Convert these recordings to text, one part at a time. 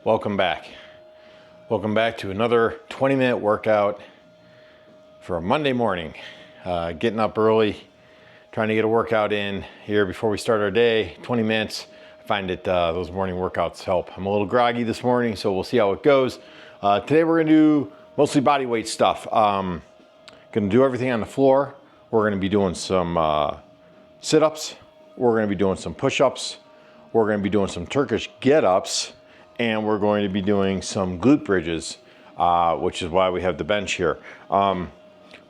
Welcome back. Welcome back to another 20-minute workout for a Monday morning. Getting up early, trying to get a workout in here before we start our day. 20 minutes. I find that those morning workouts help. I'm a little groggy this morning, so we'll see how it goes. Today we're gonna do mostly body weight stuff. Gonna do everything on the floor. We're gonna be doing some sit-ups. We're gonna be doing some push-ups. We're gonna be doing some Turkish get-ups. And we're going to be doing some glute bridges, which is why we have the bench here. We'll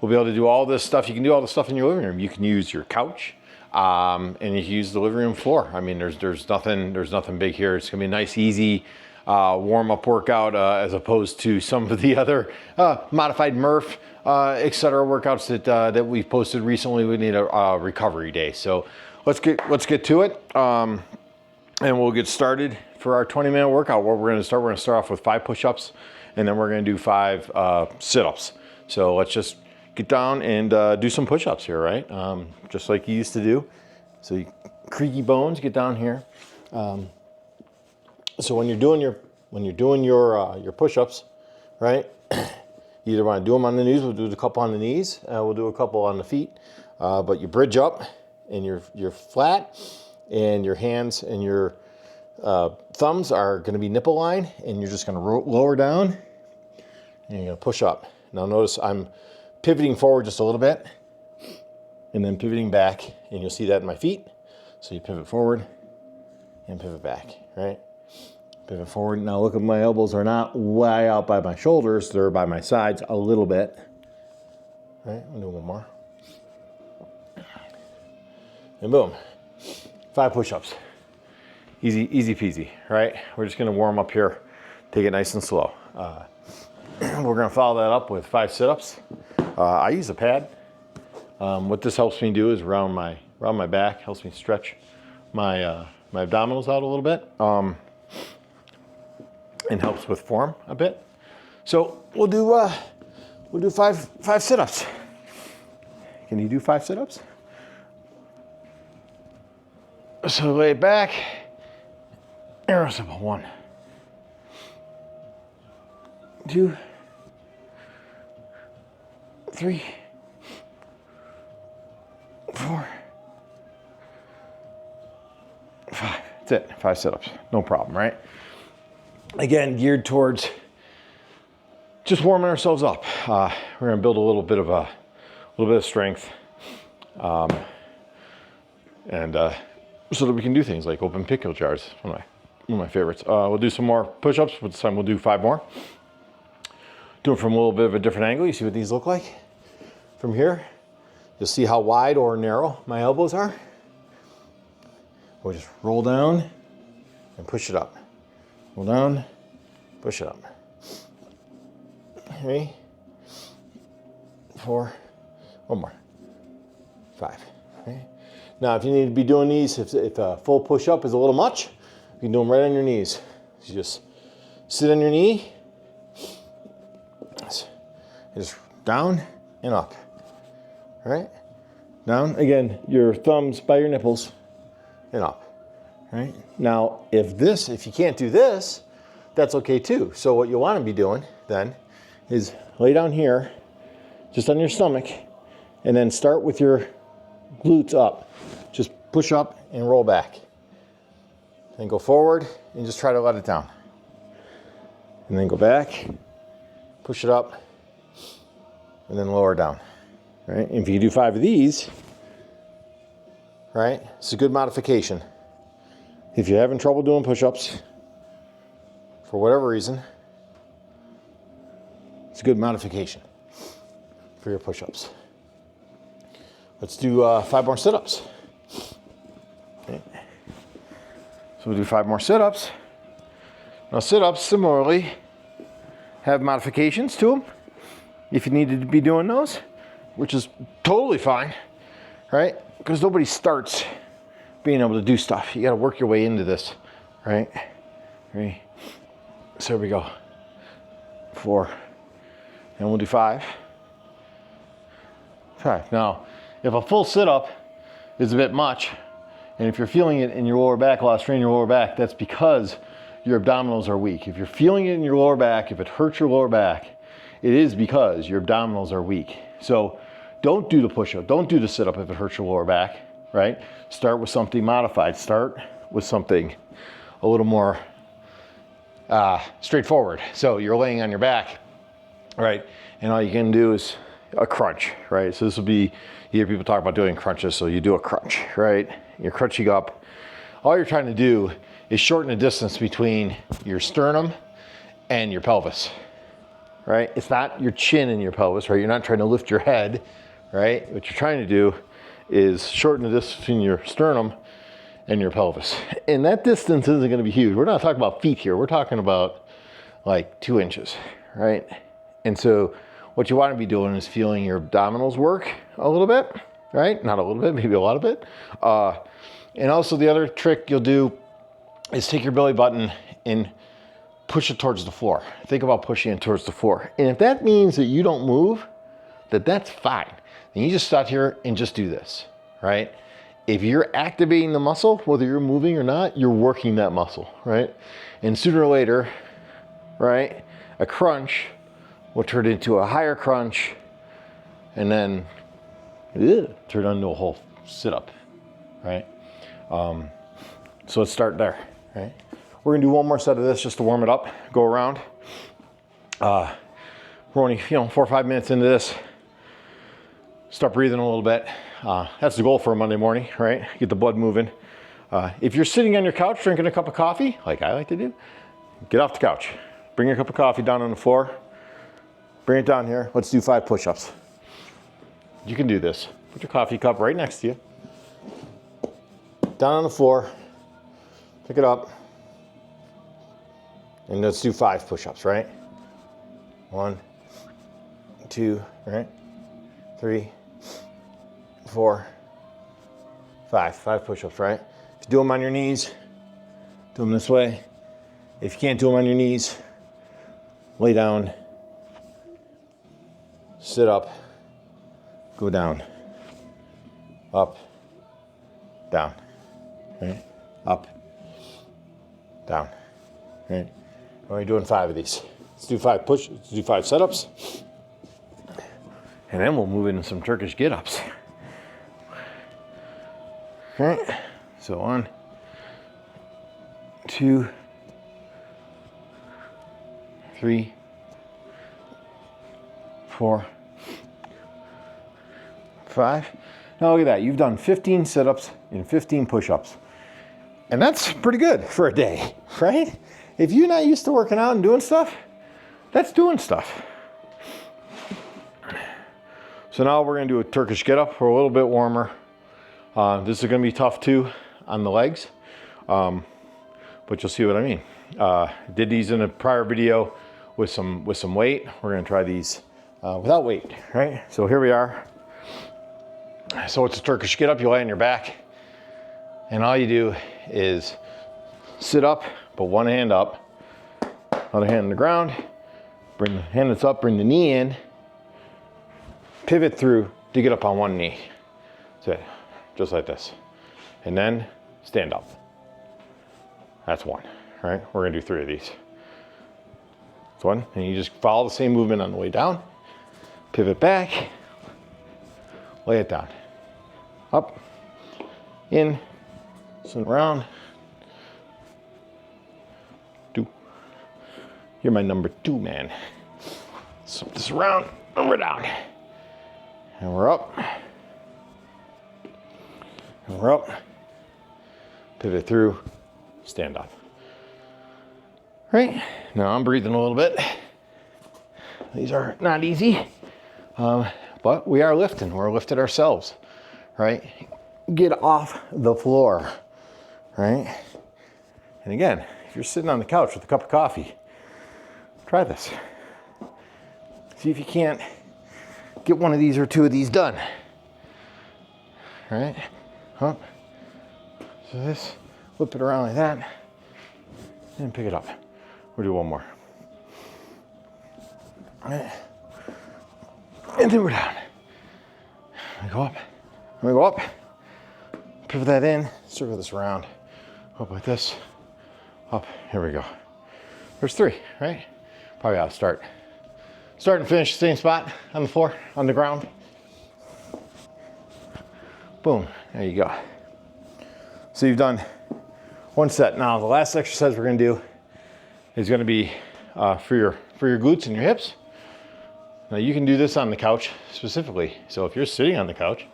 be able to do all this stuff. You can do all the stuff in your living room. You can use your couch, and you can use the living room floor. I mean, there's nothing big here. It's gonna be a nice, easy warm-up workout as opposed to some of the other modified Murph, etc. workouts that we've posted recently. We need a recovery day. So let's get to it, and we'll get started. For our 20-minute workout, we're going to start off with 5 push-ups, and then we're going to do 5 sit-ups. So let's just get down and do some push-ups here, right? Just like you used to do. So you creaky bones, get down here. So when you're doing your push-ups, right? You either want to do them on the knees. We'll do a couple on the knees. We'll do a couple on the feet. But you bridge up, and you're flat, and your hands and your thumbs are going to be nipple line, and you're just going to lower down, and you're going to push up. Now notice I'm pivoting forward just a little bit, and then pivoting back, and you'll see that in my feet. So you pivot forward and pivot back, right? Pivot forward. Now look at my elbows are not way out by my shoulders. They're by my sides a little bit. Right, I'll do one more. And boom, 5 push-ups. Easy peasy, right? We're just gonna warm up here, take it nice and slow. We're gonna follow that up with 5 sit-ups. I use a pad. What this helps me do is around my back, helps me stretch my abdominals out a little bit, and helps with form a bit. So we'll do 5 sit-ups. Can you do 5 sit-ups? So lay it back. Arrow symbol. 1, 2, 3, 4, 5. That's it. 5 sit-ups. No problem, right? Again, geared towards just warming ourselves up. We're gonna build a little bit of strength, and so that we can do things like open pickle jars. One of my favorites. We'll do some more push-ups, but this time we'll do 5 more. Do it from a little bit of a different angle. You see what these look like? From here, you'll see how wide or narrow my elbows are. We'll just roll down and push it up. Roll down, push it up. 3, 4, one more, 5. Okay. Now, if you need to be doing these, if a full push-up is a little much, you can do them right on your knees. You just sit on your knee, just down and up, right? Down, again, your thumbs by your nipples and up, right? Now, if you can't do this, that's okay too. So what you'll want to be doing then is lay down here, just on your stomach, and then start with your glutes up. Just push up and roll back. Then go forward and just try to let it down. And then go back, push it up, and then lower down. Right? And if you do 5 of these, right, it's a good modification. If you're having trouble doing push-ups, for whatever reason, it's a good modification for your push-ups. Let's do 5 more sit-ups. Okay. So we'll do 5 more sit-ups. Now sit-ups, similarly, have modifications to them if you needed to be doing those, which is totally fine, right? Because nobody starts being able to do stuff. You got to work your way into this, right? 3. So here we go. 4. And we'll do 5. 5. Now, if a full sit-up is a bit much, and if you're feeling it in your lower back, a lot of strain in your lower back, that's because your abdominals are weak. If you're feeling it in your lower back, if it hurts your lower back, it is because your abdominals are weak. So don't do the push-up, don't do the sit-up if it hurts your lower back, right? Start with something modified. Start with something a little more straightforward. So you're laying on your back, right? And all you can do is a crunch, right? So this will be, you hear people talk about doing crunches, so you do a crunch, right? You're crunching up. All you're trying to do is shorten the distance between your sternum and your pelvis, right? It's not your chin and your pelvis, right? You're not trying to lift your head, right? What you're trying to do is shorten the distance between your sternum and your pelvis. And that distance isn't gonna be huge. We're not talking about feet here. We're talking about like 2 inches, right? And so what you wanna be doing is feeling your abdominals work a little bit, right? Not a little bit, maybe a lot of it. And also the other trick you'll do is take your belly button and push it towards the floor. Think about pushing it towards the floor. And if that means that you don't move, that's fine. And you just start here and just do this, right? If you're activating the muscle, whether you're moving or not, you're working that muscle, right? And sooner or later, right, a crunch will turn into a higher crunch and then turn into a whole sit-up, right? So let's start there, right? We're gonna do one more set of this just to warm it up, go around. We're only, 4 or 5 minutes into this. Start breathing a little bit. That's the goal for a Monday morning, right? Get the blood moving. If you're sitting on your couch drinking a cup of coffee, like I like to do, get off the couch. Bring your cup of coffee down on the floor. Bring it down here. Let's do 5 push-ups. You can do this. Put your coffee cup right next to you. Down on the floor. Pick it up. And let's do 5 push-ups, right? 1, 2, right? 3, 4, 5. 5 push-ups, right? If you do them on your knees, do them this way. If you can't do them on your knees, lay down, sit up, go down, up, down, right? Up, down, right? We're doing 5 of these. Let's do 5 let's do 5 setups. And then we'll move into some Turkish get-ups. Okay, so 1, 2, 3, 4, 5. Now look at that, you've done 15 sit-ups and 15 push-ups. And that's pretty good for a day, right? If you're not used to working out and doing stuff, that's doing stuff. So now we're gonna do a Turkish get-up. We're a little bit warmer. This is gonna be tough too on the legs, but you'll see what I mean. Did these in a prior video with some weight. We're gonna try these without weight, right? So here we are. So it's a Turkish get-up. You lay on your back, and all you do is sit up, put one hand up, other hand on the ground, bring the hand that's up, bring the knee in, pivot through to get up on one knee. That's it, just like this. And then stand up. That's 1, right? We're gonna do 3 of these. That's 1, and you just follow the same movement on the way down. Pivot back, lay it down. Up, in, spin around. 2. You're my number 2 man. Swap this around, and we're down. And we're up. And we're up. Pivot through, stand up. Right, now I'm breathing a little bit. These are not easy, but we are lifting. We're lifted ourselves, right? Get off the floor, right? And again, if you're sitting on the couch with a cup of coffee, try this. See if you can't get 1 of these or 2 of these done. All right, up. So this, whip it around like that, and pick it up. We'll do 1 more. All right. And then we're down. We go up, we go up, pivot that in, circle this around, up like this, up. Here we go. There's 3, right? Probably ought to start and finish, same spot on the floor, on the ground. Boom, there you go. So you've done 1 set. Now the last exercise we're gonna do is gonna be for your glutes and your hips. Now you can do this on the couch specifically. So if you're sitting on the couch,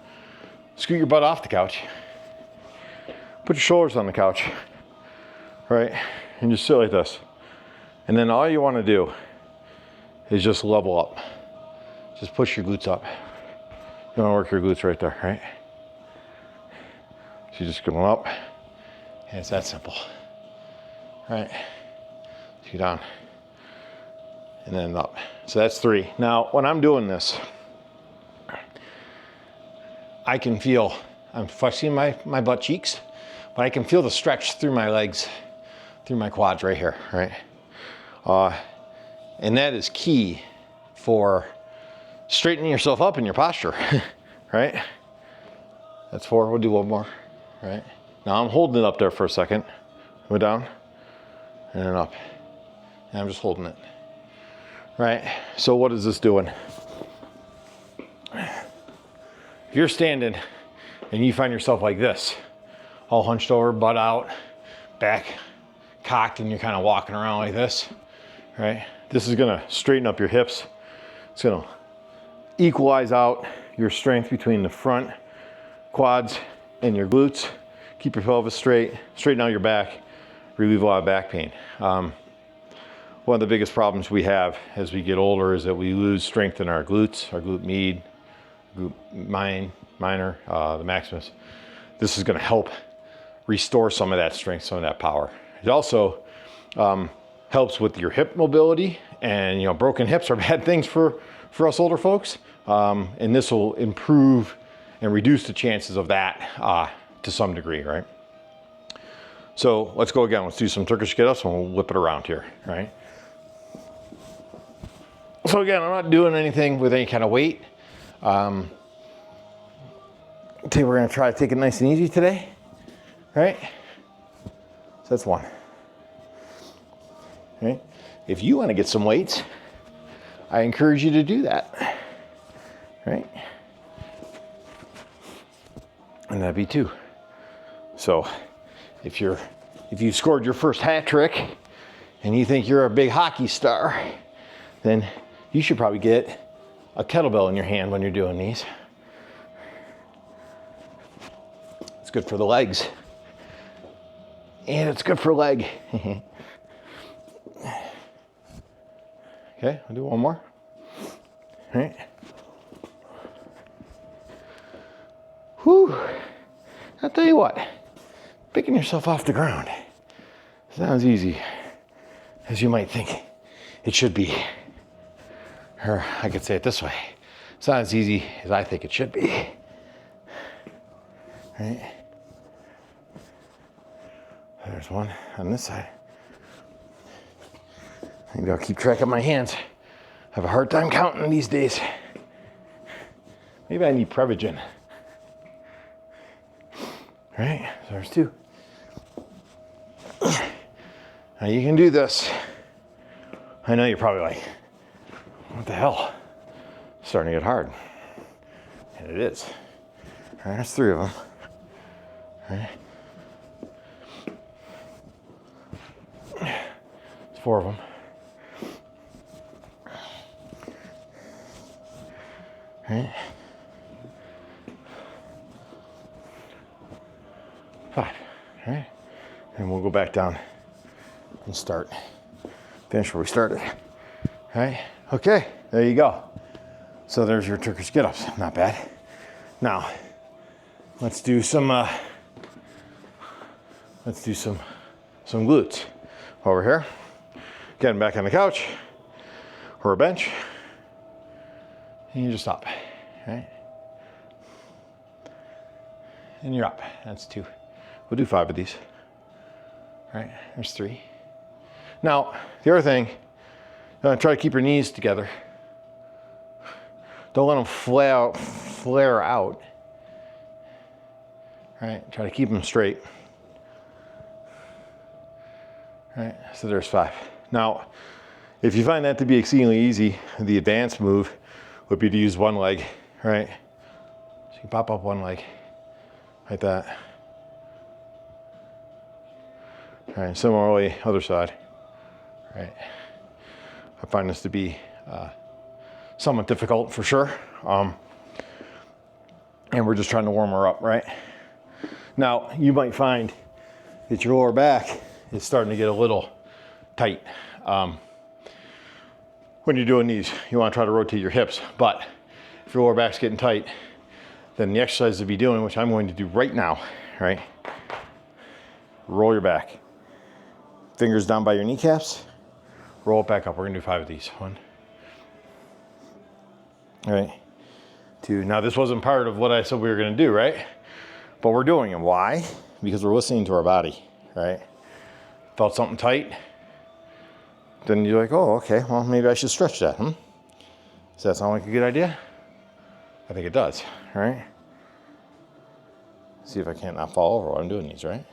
scoot your butt off the couch, put your shoulders on the couch, right? And just sit like this. And then all you wanna do is just level up. Just push your glutes up. You wanna work your glutes right there, right? So you're just going up, and it's that simple, right? So down, and then up. So that's 3. Now, when I'm doing this, I can feel, I'm flexing my butt cheeks, but I can feel the stretch through my legs, through my quads right here, right? And that is key for straightening yourself up in your posture, right? That's 4, we'll do 1 more, right? Now I'm holding it up there for a second. Go down, and then up. And I'm just holding it, right? So what is this doing? If you're standing and you find yourself like this, all hunched over, butt out, back cocked, and you're kind of walking around like this, right? This is gonna straighten up your hips. It's gonna equalize out your strength between the front quads and your glutes. Keep your pelvis straight, straighten out your back, relieve a lot of back pain. One of the biggest problems we have as we get older is that we lose strength in our glutes, our glute med, glute minor, the maximus. This is gonna help restore some of that strength, some of that power. It also helps with your hip mobility, and you know, broken hips are bad things for us older folks. And this will improve and reduce the chances of that to some degree, right? So let's go again. Let's do some Turkish get-ups and we'll whip it around here, right? So again, I'm not doing anything with any kind of weight. Today we're gonna try to take it nice and easy today, right? So that's 1. Right? If you want to get some weights, I encourage you to do that, right? And that'd be 2. So if you scored your first hat trick and you think you're a big hockey star, then you should probably get a kettlebell in your hand when you're doing these. It's good for the legs. And it's good for leg. Okay, I'll do 1 more. All right. Whew. I'll tell you what, picking yourself off the ground sounds easy as you might think it should be. Or I could say it this way, it's not as easy as I think it should be. All right. There's 1 on this side. Maybe I'll keep track of my hands. I have a hard time counting these days. Maybe I need Prevagen. Right, so there's 2. Now you can do this. I know you're probably like, what the hell? It's starting to get hard. And it is. All right, there's 3 of them. All right. There's 4 of them. Right. 5, right? And we'll go back down and finish where we started, right? Okay, there you go. So there's your Turkish get-ups, not bad. Now, let's do some glutes. Over here, getting back on the couch or a bench, and you just stop, right? And you're up, that's 2. We'll do 5 of these. All right, there's 3. Now, the other thing, try to keep your knees together. Don't let them flare out. All right, try to keep them straight. Right, so there's 5. Now, if you find that to be exceedingly easy, the advanced move would be to use one leg, right? So you pop up one leg, like that. All right, similarly, other side, right? I find this to be somewhat difficult for sure. And we're just trying to warm her up, right? Now, you might find that your lower back is starting to get a little tight. When you're doing these, you want to try to rotate your hips, but if your lower back's getting tight, then the exercise to be doing, which I'm going to do right now, right? Roll your back. Fingers down by your kneecaps. Roll it back up. We're gonna do 5 of these. 1. All right. 2. Now this wasn't part of what I said we were gonna do, right? But we're doing it. Why? Because we're listening to our body, right? Felt something tight? Then you're like, oh, okay, well, maybe I should stretch that, Does that sound like a good idea? I think it does, right? See if I can't not fall over while I'm doing these, right?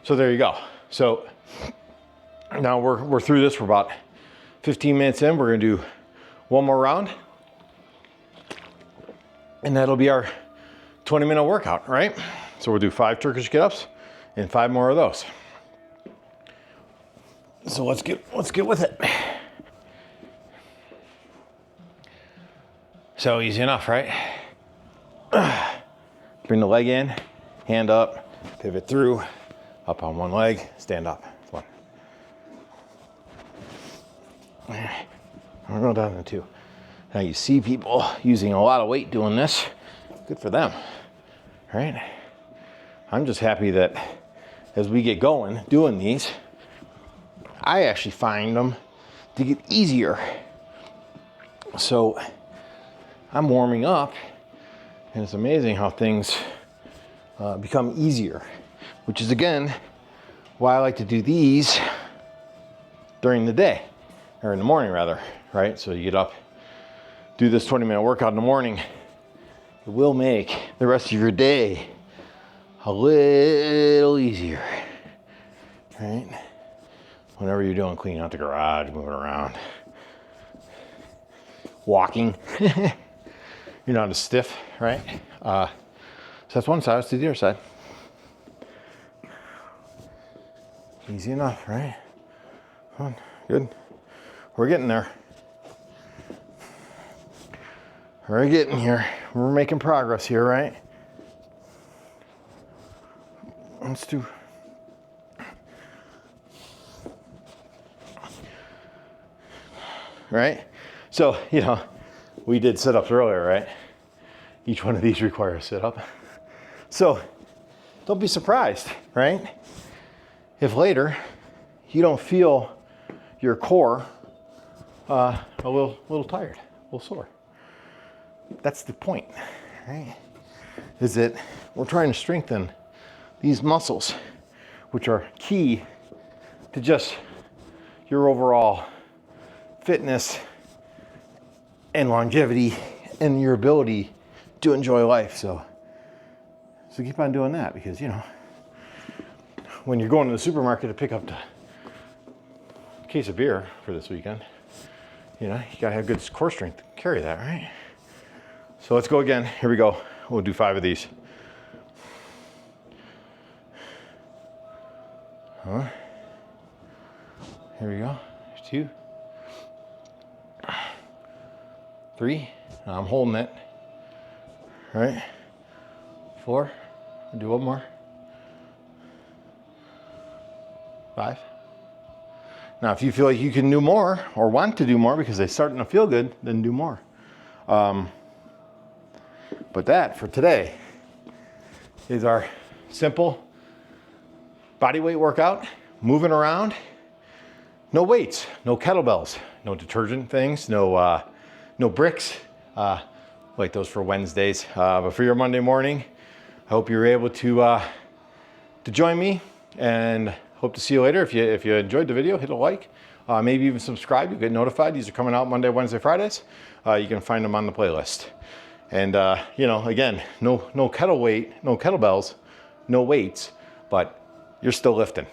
So there you go. So now we're through this. We're about 15 minutes in. We're gonna do one more round. And that'll be our 20-minute workout, right? So we'll do 5 Turkish get-ups and 5 more of those. So let's get with it. So easy enough, right? Bring the leg in, hand up, pivot through, up on one leg, stand up. 1. We're going down to 2. Now you see people using a lot of weight doing this. Good for them, right? I'm just happy that as we get going doing these, I actually find them to get easier. So I'm warming up, and it's amazing how things become easier, which is again why I like to do these during the day, or in the morning rather, right? So you get up, do this 20-minute workout in the morning. It will make the rest of your day a little easier, right? Whenever you're doing cleaning out the garage, moving around, walking, you're not as stiff, right? So that's one side. Let's do the other side. Easy enough, right? Good. We're getting there. We're getting here. We're making progress here, right? Let's do. Right? So, we did sit-ups earlier, right? Each one of these requires a sit-up. So, don't be surprised, right? If later you don't feel your core a little tired, a little sore. That's the point, right? Is that we're trying to strengthen these muscles, which are key to just your overall fitness and longevity and your ability to enjoy life. So keep on doing that, because when you're going to the supermarket to pick up the case of beer for this weekend, you gotta have good core strength to carry that, right? So let's go again. Here we go. We'll do 5 of these. Here we go. 2, 3. Now I'm holding it. All right. 4. We'll do one more. 5. Now, if you feel like you can do more or want to do more because they're starting to feel good, then do more. But that for today is our simple body weight workout, moving around. No weights, no kettlebells, no detergent things, no bricks. Like those for Wednesdays. But for your Monday morning, I hope you're able to join me, and hope to see you later. If you enjoyed the video, hit a like, maybe even subscribe. You'll get notified. These are coming out Monday, Wednesday, Fridays. You can find them on the playlist. And again, no kettlebells, no weights, but you're still lifting.